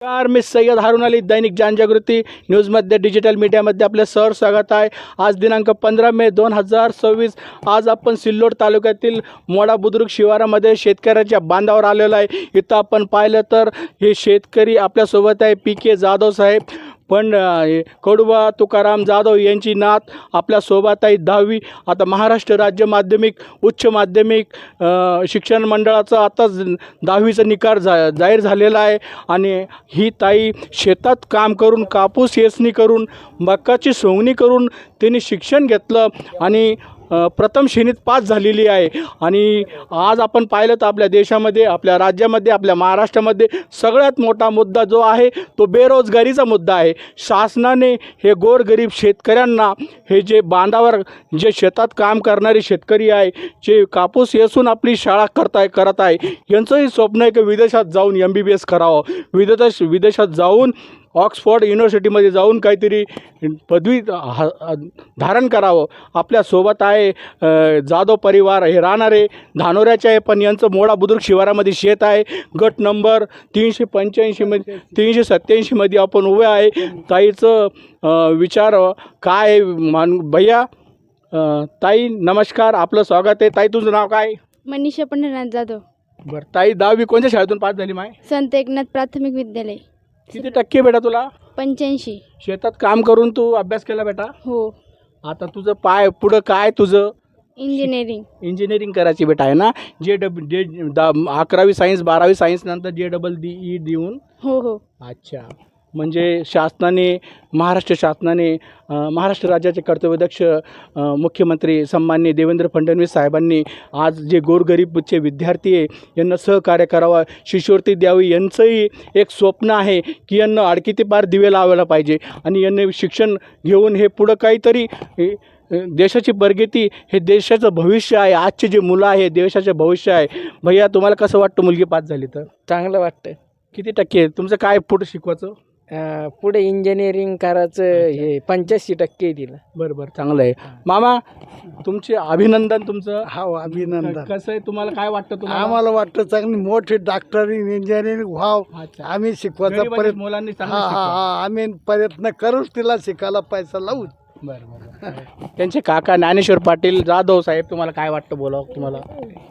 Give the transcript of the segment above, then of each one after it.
नमस्कार, मी सय्यद हारून अली, दैनिक जनजागृती न्यूजमध्ये डिजिटल मीडियामध्ये आपले सर स्वागत आहे. आज दिनांक 15 मे 2026. आज आपण सिल्लोड तालुक्यातील मोडा बुद्रुक शिवारामध्ये शेतकऱ्याच्या बांधावर आलेलो आहे. इथं आपण पाहिलं तर हे शेतकरी आपल्यासोबत आहे. PK जाधव साहेब, पण कडुबा तुकाराम जाधव यांची नात आपल्यासोबत आहे. 10वी आता महाराष्ट्र राज्य माध्यमिक उच्च माध्यमिक शिक्षण मंडळाचा आताच 10वीचा निकाल जाहीर झालेला आहे. आणि ही ताई शेतात काम करून, कापूस वेचणी करून, मकाची सोंगणी करून त्यांनी शिक्षण घेतलं आणि प्रथम श्रेणीत पास झालेली आहे. आणि आज आपण पाहिलं तर आपल्या देशामध्ये, आपल्या राज्यामध्ये, आपल्या महाराष्ट्रामध्ये सगळ्यात मोठा मुद्दा जो आहे तो बेरोजगारीचा मुद्दा आहे. शासनाने हे गोरगरीब शेतकऱ्यांना, हे जे बांधावर जे शेतात काम करणारे शेतकरी आहे, जे कापूस वेचून आपली शाळा करत आहे, यांचंही स्वप्न आहे की विदेशात जाऊन MBBS करावं, विदेशात जाऊन ऑक्सफोर्ड युनिव्हर्सिटीमध्ये जाऊन काहीतरी पदवी धारण करावं. आपल्यासोबत आहे जाधव परिवार, हे राहणारे धानोऱ्याचे आहे, पण यांचं मोडा बुद्रुक शिवारामध्ये शेत आहे. गट नंबर 385 387मध्ये आपण उभे आहे. ताईचं विचार काय भैया. ताई नमस्कार, आपलं स्वागत आहे. ताई तुझं नाव काय? मनीषा पंढरनाथ जाधव. बरं ताई, 10वी कोणत्या शाळेतून पास झाली माय? संत एकनाथ प्राथमिक विद्यालय. किती टक्के बेटा तुला? 85. शेतात काम करून तू अभ्यास केला बेटा? हो. आता तुझं पुढं काय तुझं? इंजिनिअरिंग करायची बेटा आहे ना? 11वी सायन्स 12वी सायन्स नंतर JEE देऊन. हो हो. अच्छा, म्हणजे महाराष्ट्र शासनाने महाराष्ट्र राज्याचे कर्तव्यदक्ष मुख्यमंत्री सन्माननीय देवेंद्र फडणवीस साहेबांनी आज जे गोरगरीबचे विद्यार्थी आहे यांना सहकार्य करावं, शिष्यवृत्ती द्यावी. यांचंही एक स्वप्न आहे की यांना अडकिती पार दिवे लावायला पाहिजे आणि यांनी शिक्षण घेऊन हे पुढं काहीतरी देशाची प्रगती, हे देशाचं भविष्य आहे. आजचे जे मुलं आहे देशाचे भविष्य आहे. भैया तुम्हाला कसं वाटतं मुलगी पास झाली तर? चांगलं वाटतं. किती टक्के? तुमचं काय पुढं शिकवायचं? पुढे इंजिनिअरिंग करायचं. हे 85% दिलं. बरं, चांगलं आहे. मामा तुमचे अभिनंदन. तुमचं हो, अभिनंदन. कसं आहे, तुम्हाला काय वाटतं? तुम्हाला? आम्हाला वाटतं चांगली मोठी डॉक्टरिंग इंजिनिअरिंग व्हाव. अच्छा. आम्ही शिकवायचा प्रयत्न, मुलांनी आम्ही प्रयत्न करूच, तिला शिकायला पैसा लावू. बरं. त्यांचे काका ज्ञानेश्वर पाटील जाधव साहेब, तुम्हाला काय वाटतं, बोलावं तुम्हाला?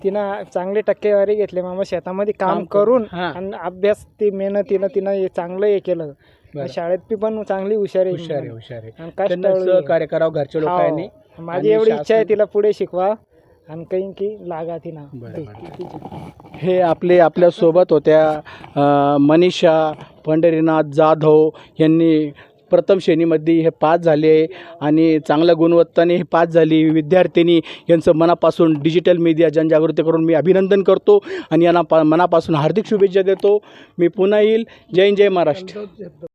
तिनं चांगली टक्केवारी घेतली मामा. शेतामध्ये काम करून आणि अभ्यास, ती मेहनतीनं तिनं हे चांगलं हे केलं. शाळेत पण चांगली हुशार आहे. सहकार्य करावं घरच्या लोकांनी. माझी एवढी इच्छा आहे तिला पुढे शिकवा आणि काही की लागा तिना. हे आपल्या सोबत होत्या मनीषा पंढरीनाथ जाधव यांनी प्रथम श्रेणीमध्ये हे पास झाले आणि चांगल्या गुणवत्ताने हे पास झाली विद्यार्थिनी. यांचं मनापासून डिजिटल मीडिया जनजागृती करून मी अभिनंदन करतो आणि यांना मनापासून हार्दिक शुभेच्छा देतो. मी पुन्हा येईल. जय हिंद, जय महाराष्ट्र.